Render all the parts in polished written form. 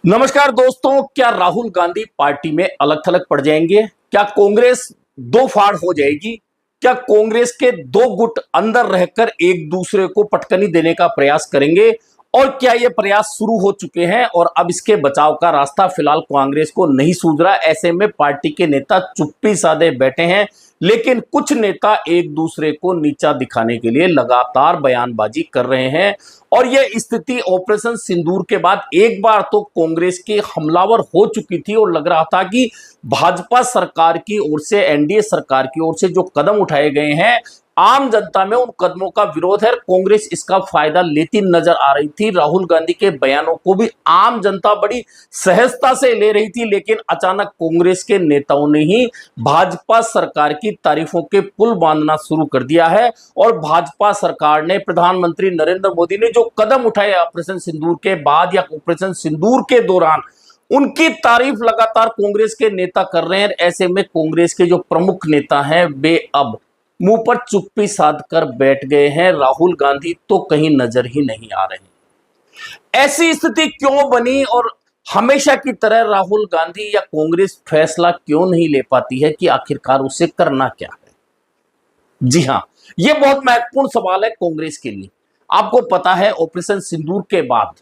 नमस्कार दोस्तों, क्या राहुल गांधी पार्टी में अलग थलग पड़ जाएंगे? क्या कांग्रेस दो फाड़ हो जाएगी? क्या कांग्रेस के दो गुट अंदर रहकर एक दूसरे को पटकनी देने का प्रयास करेंगे? और क्या ये प्रयास शुरू हो चुके हैं और अब इसके बचाव का रास्ता फिलहाल कांग्रेस को नहीं सूझ रहा? ऐसे में पार्टी के नेता चुप्पी साधे बैठे हैं, लेकिन कुछ नेता एक दूसरे को नीचा दिखाने के लिए लगातार बयानबाजी कर रहे हैं। और यह स्थिति ऑपरेशन सिंदूर के बाद एक बार तो कांग्रेस की हमलावर हो चुकी थी और लग रहा था कि भाजपा सरकार की ओर से, एनडीए सरकार की ओर से जो कदम उठाए गए हैं, आम जनता में उन कदमों का विरोध है। कांग्रेस इसका फायदा लेती नजर आ रही थी। राहुल गांधी के बयानों को भी आम जनता बड़ी सहजता से ले रही थी, लेकिन अचानक कांग्रेस के नेताओं ने ही भाजपा सरकार की तारीफों के पुल बांधना शुरू कर दिया है। और भाजपा सरकार ने, प्रधानमंत्री नरेंद्र मोदी ने जो कदम उठाए ऑपरेशन सिंदूर के बाद या ऑपरेशन सिंदूर के दौरान, उनकी तारीफ लगातार कांग्रेस के नेता कर रहे हैं। ऐसे में कांग्रेस के जो प्रमुख नेता हैं वे अब मुंह पर चुप्पी साध कर बैठ गए हैं। राहुल गांधी तो कहीं नजर ही नहीं आ रहे। ऐसी स्थिति क्यों बनी और हमेशा की तरह राहुल गांधी या कांग्रेस फैसला क्यों नहीं ले पाती है कि आखिरकार उसे करना क्या है? जी हां, यह बहुत महत्वपूर्ण सवाल है कांग्रेस के लिए। आपको पता है, ऑपरेशन सिंदूर के बाद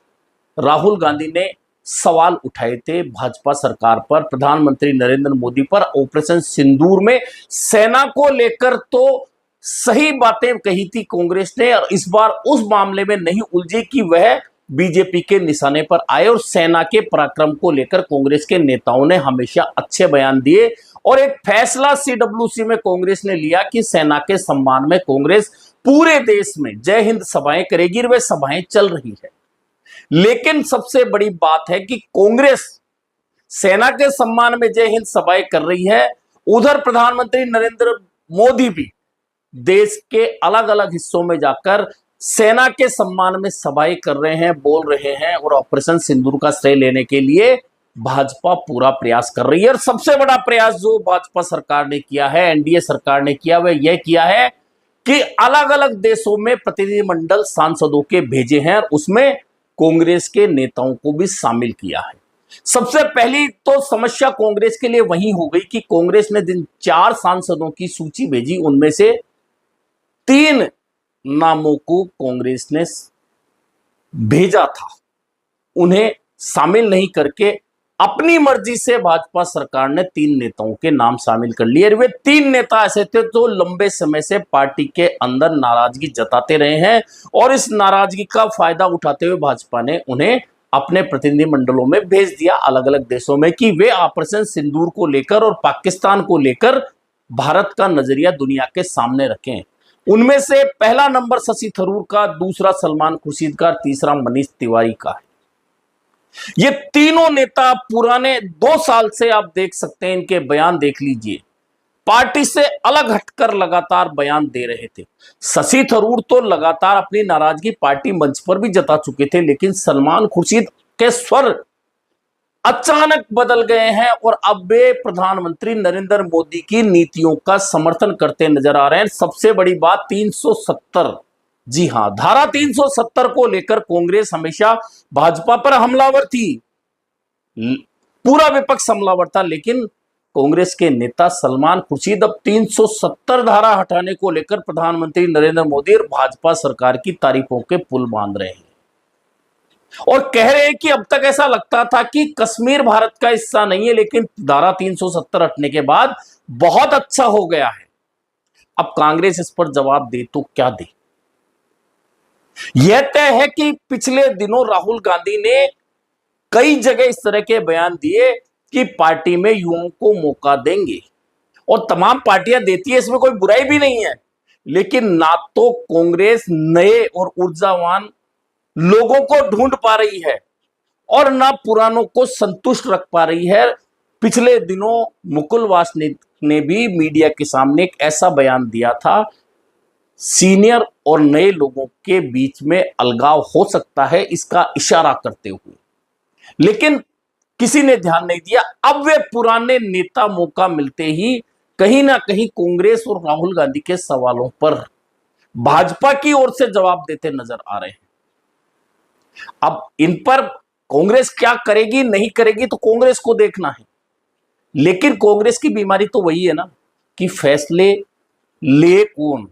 राहुल गांधी ने सवाल उठाए थे भाजपा सरकार पर, प्रधानमंत्री नरेंद्र मोदी पर। ऑपरेशन सिंदूर में सेना को लेकर तो सही बातें कही थी कांग्रेस ने, और इस बार उस मामले में नहीं उलझी कि वह बीजेपी के निशाने पर आए। और सेना के पराक्रम को लेकर कांग्रेस के नेताओं ने हमेशा अच्छे बयान दिए और एक फैसला सीडब्ल्यूसी में कांग्रेस ने लिया कि सेना के सम्मान में कांग्रेस पूरे देश में जय हिंद सभाएं करेगी। वे सभाएं चल रही है, लेकिन सबसे बड़ी बात है कि कांग्रेस सेना के सम्मान में जय हिंद सभाएं कर रही है, उधर प्रधानमंत्री नरेंद्र मोदी भी देश के अलग अलग हिस्सों में जाकर सेना के सम्मान में सभाएं कर रहे हैं, बोल रहे हैं। और ऑपरेशन सिंदूर का श्रेय लेने के लिए भाजपा पूरा प्रयास कर रही है। और सबसे बड़ा प्रयास जो भाजपा सरकार ने किया है, एनडीए सरकार ने किया, वह यह किया है कि अलग अलग देशों में प्रतिनिधिमंडल सांसदों के भेजे हैं, उसमें कांग्रेस के नेताओं को भी शामिल किया है। सबसे पहली तो समस्या कांग्रेस के लिए वही हो गई कि कांग्रेस ने जिन 4 सांसदों की सूची भेजी, उनमें से 3 नामों को कांग्रेस ने भेजा था, उन्हें शामिल नहीं करके अपनी मर्जी से भाजपा सरकार ने 3 नेताओं के नाम शामिल कर लिए। वे 3 नेता ऐसे थे जो लंबे समय से पार्टी के अंदर नाराजगी जताते रहे हैं, और इस नाराजगी का फायदा उठाते हुए भाजपा ने उन्हें अपने प्रतिनिधि मंडलों में भेज दिया अलग अलग देशों में कि वे ऑपरेशन सिंदूर को लेकर और पाकिस्तान को लेकर भारत का नजरिया दुनिया के सामने रखें। उनमें से पहला नंबर शशि थरूर का, दूसरा सलमान खुर्शीद का, तीसरा मनीष तिवारी का है। ये तीनों नेता पुराने 2 साल से, आप देख सकते हैं, इनके बयान देख लीजिए, पार्टी से अलग हटकर लगातार बयान दे रहे थे। शशि थरूर तो लगातार अपनी नाराजगी पार्टी मंच पर भी जता चुके थे, लेकिन सलमान खुर्शीद के स्वर अचानक बदल गए हैं और अब वे प्रधानमंत्री नरेंद्र मोदी की नीतियों का समर्थन करते नजर आ रहे हैं। सबसे बड़ी बात 370, जी हां, धारा 370 को लेकर कांग्रेस हमेशा भाजपा पर हमलावर थी, पूरा विपक्ष हमलावर था, लेकिन कांग्रेस के नेता सलमान खुर्शीद अब 370 धारा हटाने को लेकर प्रधानमंत्री नरेंद्र मोदी और भाजपा सरकार की तारीफों के पुल बांध रहे हैं और कह रहे हैं कि अब तक ऐसा लगता था कि कश्मीर भारत का हिस्सा नहीं है, लेकिन धारा 370 हटने के बाद बहुत अच्छा हो गया है। अब कांग्रेस इस पर जवाब दे तो क्या दे? यह तय है कि पिछले दिनों राहुल गांधी ने कई जगह इस तरह के बयान दिए कि पार्टी में युवाओं को मौका देंगे, और तमाम पार्टियां देती है, इसमें कोई बुराई भी नहीं है, लेकिन ना तो कांग्रेस नए और ऊर्जावान लोगों को ढूंढ पा रही है और ना पुरानों को संतुष्ट रख पा रही है। पिछले दिनों मुकुल वासनिक ने भी मीडिया के सामने एक ऐसा बयान दिया था, सीनियर और नए लोगों के बीच में अलगाव हो सकता है, इसका इशारा करते हुए, लेकिन किसी ने ध्यान नहीं दिया। अब वे पुराने नेता मौका मिलते ही कहीं ना कहीं कांग्रेस और राहुल गांधी के सवालों पर भाजपा की ओर से जवाब देते नजर आ रहे हैं। अब इन पर कांग्रेस क्या करेगी नहीं करेगी तो कांग्रेस को देखना है, लेकिन कांग्रेस की बीमारी तो वही है ना कि फैसले ले कौन?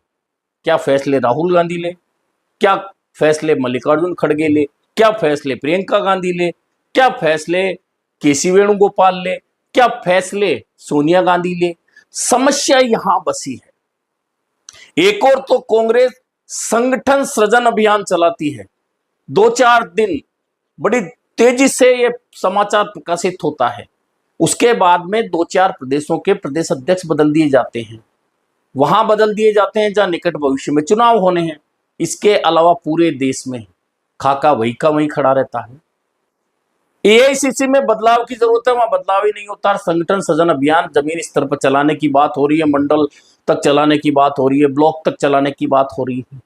क्या फैसले राहुल गांधी ले? क्या फैसले मल्लिकार्जुन खड़गे ले? क्या फैसले प्रियंका गांधी ले? क्या फैसले केसी वेणुगोपाल ले? क्या फैसले सोनिया गांधी ले? समस्या यहां बसी है। एक और तो कांग्रेस संगठन सृजन अभियान चलाती है, 2-4 दिन बड़ी तेजी से यह समाचार प्रकाशित होता है, उसके बाद में 2-4 प्रदेशों के प्रदेश अध्यक्ष बदल दिए जाते हैं, वहां बदल दिए जाते हैं जहां निकट भविष्य में चुनाव होने हैं। इसके अलावा पूरे देश में खाका वही का वही खड़ा रहता है। एआईसीसी में बदलाव की जरूरत है, वहां बदलाव ही नहीं होता। संगठन सृजन अभियान जमीन स्तर पर चलाने की बात हो रही है, मंडल तक चलाने की बात हो रही है, ब्लॉक तक चलाने की बात हो रही है,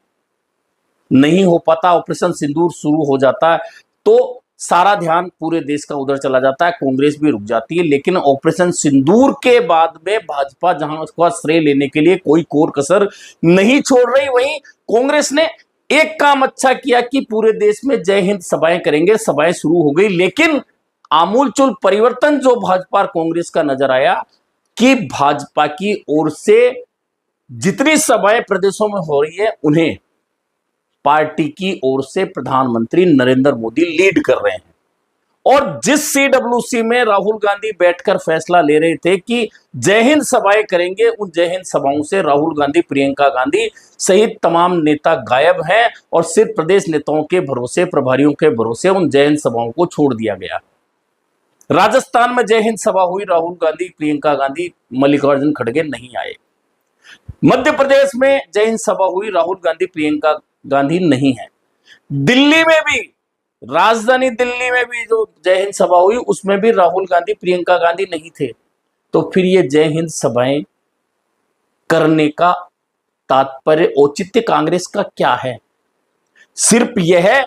नहीं हो पाता। ऑपरेशन सिंदूर शुरू हो जाता है तो सारा ध्यान पूरे देश का उधर चला जाता है, कांग्रेस भी रुक जाती है। लेकिन ऑपरेशन सिंदूर के बाद में भाजपा जहां उसका श्रेय लेने के लिए कोई कोर कसर नहीं छोड़ रही, वहीं कांग्रेस ने एक काम अच्छा किया कि पूरे देश में जय हिंद सभाएं करेंगे, सभाएं शुरू हो गई। लेकिन आमूलचूल परिवर्तन जो भाजपा और कांग्रेस का नजर आया कि भाजपा की ओर से जितनी सभाएं प्रदेशों में हो रही है उन्हें पार्टी की ओर से प्रधानमंत्री नरेंद्र मोदी लीड कर रहे हैं। और जिस सीडब्ल्यूसी में राहुल गांधी बैठकर फैसला ले रहे थे कि जय हिंद सभाएं करेंगे, उन जय हिंद सभाओं से राहुल गांधी, प्रियंका गांधी सहित तमाम नेता गायब हैं और सिर्फ प्रदेश नेताओं के भरोसे, प्रभारियों के भरोसे उन जय हिंद सभाओं को छोड़ दिया गया। राजस्थान में जय हिंद सभा हुई, राहुल गांधी, प्रियंका गांधी, मल्लिकार्जुन खड़गे नहीं आए। मध्य प्रदेश में जय हिंद सभा हुई, राहुल गांधी, प्रियंका गांधी नहीं है। दिल्ली में भी, राजधानी दिल्ली में भी जो जय हिंद सभा हुई उसमें भी राहुल गांधी, प्रियंका गांधी नहीं थे। तो फिर ये जय हिंद सभाएं करने का तात्पर्य, औचित्य कांग्रेस का क्या है? सिर्फ यह है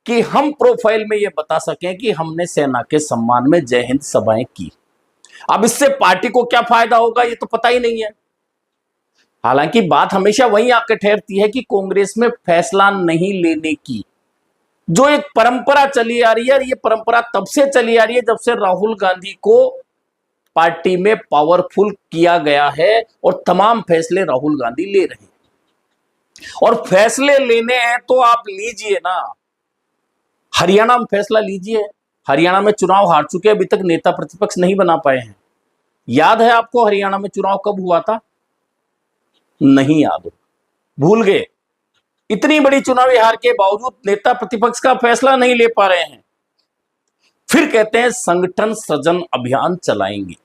कि हम प्रोफाइल में यह बता सकें कि हमने सेना के सम्मान में जय हिंद सभाएं की। अब इससे पार्टी को क्या फायदा होगा ये तो पता ही नहीं है। हालांकि बात हमेशा वहीं आकर ठहरती है कि कांग्रेस में फैसला नहीं लेने की जो एक परंपरा चली आ रही है, ये परंपरा तब से चली आ रही है जब से राहुल गांधी को पार्टी में पावरफुल किया गया है और तमाम फैसले राहुल गांधी ले रहे हैं। और फैसले लेने हैं तो आप लीजिए ना, हरियाणा में फैसला लीजिए। हरियाणा में चुनाव हार चुके, अभी तक नेता प्रतिपक्ष नहीं बना पाए हैं। याद है आपको हरियाणा में चुनाव कब हुआ था? नहीं याद हो, भूल गए। इतनी बड़ी चुनावी हार के बावजूद नेता प्रतिपक्ष का फैसला नहीं ले पा रहे हैं, फिर कहते हैं संगठन सृजन अभियान चलाएंगे।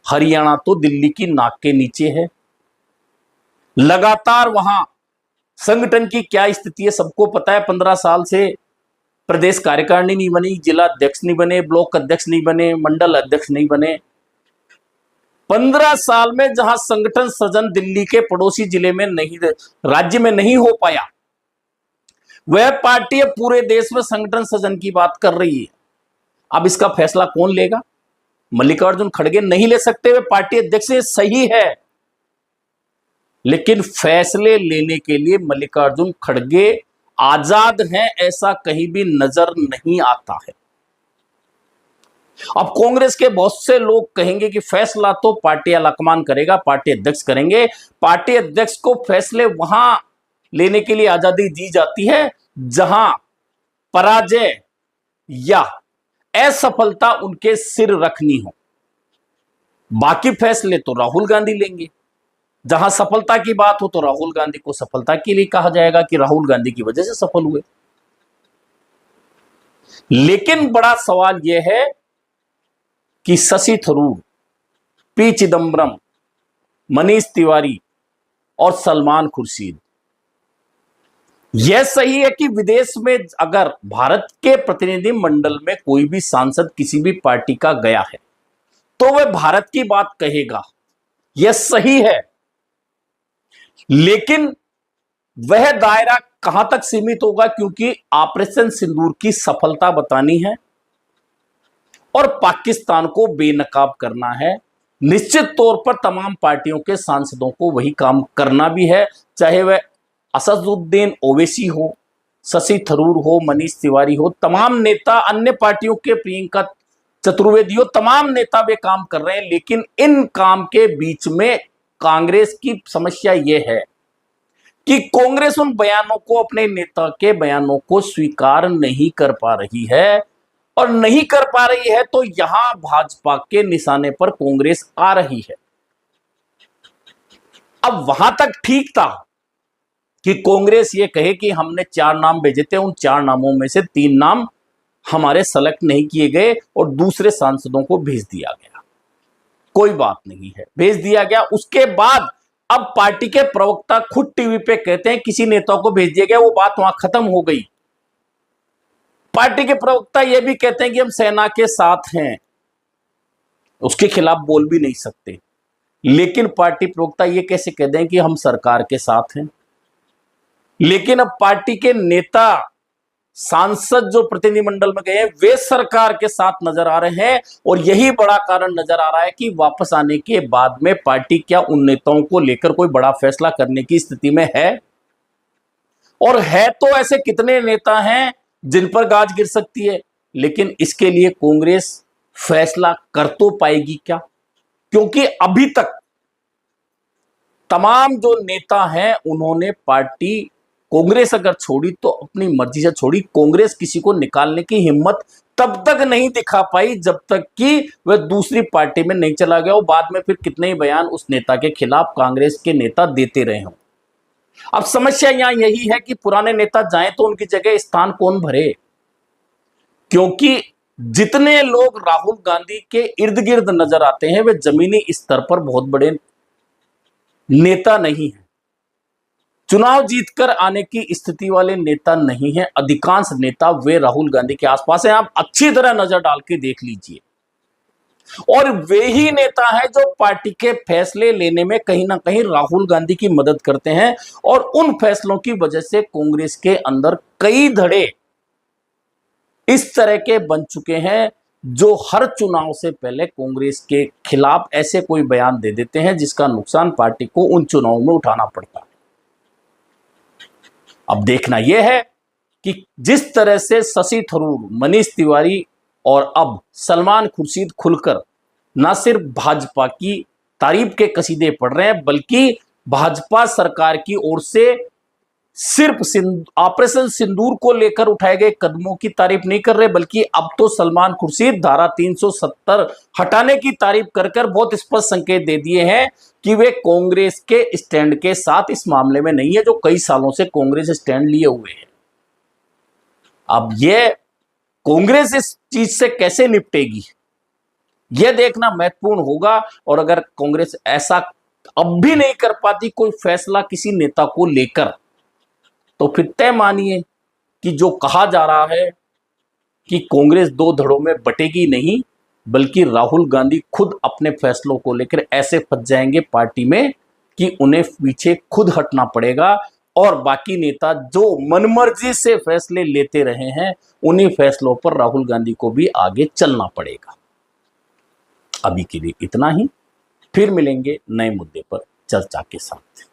हरियाणा तो दिल्ली की नाक के नीचे है, लगातार वहां संगठन की क्या स्थिति है सबको पता है। 15 साल से प्रदेश कार्यकारिणी नहीं बनी, जिला अध्यक्ष नहीं बने, ब्लॉक अध्यक्ष नहीं बने, मंडल अध्यक्ष नहीं बने। 15 साल में जहां संगठन सृजन दिल्ली के पड़ोसी जिले में नहीं, राज्य में नहीं हो पाया, वह पार्टी पूरे देश में संगठन सृजन की बात कर रही है। अब इसका फैसला कौन लेगा? मल्लिकार्जुन खड़गे नहीं ले सकते, वे पार्टी अध्यक्ष सही है, लेकिन फैसले लेने के लिए मल्लिकार्जुन खड़गे आजाद हैं ऐसा कहीं भी नजर नहीं आता है। अब कांग्रेस के बहुत से लोग कहेंगे कि फैसला तो पार्टी आलाकमान करेगा, पार्टी अध्यक्ष करेंगे। पार्टी अध्यक्ष को फैसले वहां लेने के लिए आजादी दी जाती है जहां पराजय या असफलता उनके सिर रखनी हो। बाकी फैसले तो राहुल गांधी लेंगे। जहां सफलता की बात हो तो राहुल गांधी को सफलता के लिए कहा जाएगा कि राहुल गांधी की वजह से सफल हुए। लेकिन बड़ा सवाल यह है कि शशि थरूर, पी चिदंबरम, मनीष तिवारी और सलमान खुर्शीद, यह सही है कि विदेश में अगर भारत के प्रतिनिधि मंडल में कोई भी सांसद किसी भी पार्टी का गया है तो वह भारत की बात कहेगा, यह सही है। लेकिन वह दायरा कहां तक सीमित होगा, क्योंकि ऑपरेशन सिंदूर की सफलता बतानी है और पाकिस्तान को बेनकाब करना है। निश्चित तौर पर तमाम पार्टियों के सांसदों को वही काम करना भी है, चाहे वह असदुद्दीन ओवैसी हो, शशि थरूर हो, मनीष तिवारी हो, तमाम नेता, अन्य पार्टियों के प्रियंका चतुर्वेदी हो, तमाम नेता वे काम कर रहे हैं, लेकिन इन काम के बीच में कांग्रेस की समस्या यह है कि कांग्रेस उन बयानों को, अपने नेता के बयानों को स्वीकार नहीं कर पा रही है, और नहीं कर पा रही है तो यहां भाजपा के निशाने पर कांग्रेस आ रही है। अब वहां तक ठीक था कि कांग्रेस ये कहे कि हमने 4 नाम भेजे थे, उन 4 नामों में से 3 नाम हमारे सेलेक्ट नहीं किए गए और दूसरे सांसदों को भेज दिया गया। कोई बात नहीं है, भेज दिया गया। उसके बाद अब पार्टी के प्रवक्ता खुद टीवी पे कहते हैं किसी नेता को भेज दिया गया, वो बात वहां खत्म हो गई। पार्टी के प्रवक्ता यह भी कहते हैं कि हम सेना के साथ हैं, उसके खिलाफ बोल भी नहीं सकते, लेकिन पार्टी प्रवक्ता यह कैसे कह दें कि हम सरकार के साथ हैं। लेकिन अब पार्टी के नेता, सांसद जो प्रतिनिधिमंडल में गए हैं, वे सरकार के साथ नजर आ रहे हैं, और यही बड़ा कारण नजर आ रहा है कि वापस आने के बाद में पार्टी क्या उन नेताओं को लेकर कोई बड़ा फैसला करने की स्थिति में है। और है तो ऐसे कितने नेता हैं जिन पर गाज गिर सकती है, लेकिन इसके लिए कांग्रेस फैसला कर तो पाएगी क्या? क्योंकि अभी तक तमाम जो नेता हैं उन्होंने पार्टी, कांग्रेस अगर छोड़ी तो अपनी मर्जी से छोड़ी, कांग्रेस किसी को निकालने की हिम्मत तब तक नहीं दिखा पाई जब तक कि वह दूसरी पार्टी में नहीं चला गया, और बाद में फिर कितने ही बयान उस नेता के खिलाफ कांग्रेस के नेता देते रहे हों। अब समस्या यहां यही है कि पुराने नेता जाएं तो उनकी जगह स्थान कौन भरे, क्योंकि जितने लोग राहुल गांधी के इर्द गिर्द नजर आते हैं वे जमीनी स्तर पर बहुत बड़े नेता नहीं हैं, चुनाव जीतकर आने की स्थिति वाले नेता नहीं हैं। अधिकांश नेता वे राहुल गांधी के आसपास हैं, आप अच्छी तरह नजर डाल के देख लीजिए। और वे ही नेता हैं जो पार्टी के फैसले लेने में कहीं ना कहीं राहुल गांधी की मदद करते हैं, और उन फैसलों की वजह से कांग्रेस के अंदर कई धड़े इस तरह के बन चुके हैं जो हर चुनाव से पहले कांग्रेस के खिलाफ ऐसे कोई बयान दे देते हैं जिसका नुकसान पार्टी को उन चुनावों में उठाना पड़ता है। अब देखना यह है कि जिस तरह से शशि थरूर, मनीष तिवारी और अब सलमान खुर्शीद खुलकर न सिर्फ भाजपा की तारीफ के कसीदे पढ़ रहे हैं, बल्कि भाजपा सरकार की ओर से सिर्फ ऑपरेशन सिंदूर को लेकर उठाए गए कदमों की तारीफ नहीं कर रहे, बल्कि अब तो सलमान खुर्शीद धारा 370 हटाने की तारीफ कर बहुत स्पष्ट संकेत दे दिए हैं कि वे कांग्रेस के स्टैंड के साथ इस मामले में नहीं है, जो कई सालों से कांग्रेस स्टैंड लिए हुए है। अब यह कांग्रेस इस चीज से कैसे निपटेगी यह देखना महत्वपूर्ण होगा, और अगर कांग्रेस ऐसा अब भी नहीं कर पाती कोई फैसला किसी नेता को लेकर, तो फिर तय मानिए कि जो कहा जा रहा है कि कांग्रेस 2 धड़ों में बटेगी नहीं, बल्कि राहुल गांधी खुद अपने फैसलों को लेकर ऐसे फंस जाएंगे पार्टी में कि उन्हें पीछे खुद हटना पड़ेगा, और बाकी नेता जो मनमर्जी से फैसले लेते रहे हैं उन्हीं फैसलों पर राहुल गांधी को भी आगे चलना पड़ेगा। अभी के लिए इतना ही, फिर मिलेंगे नए मुद्दे पर चर्चा के साथ।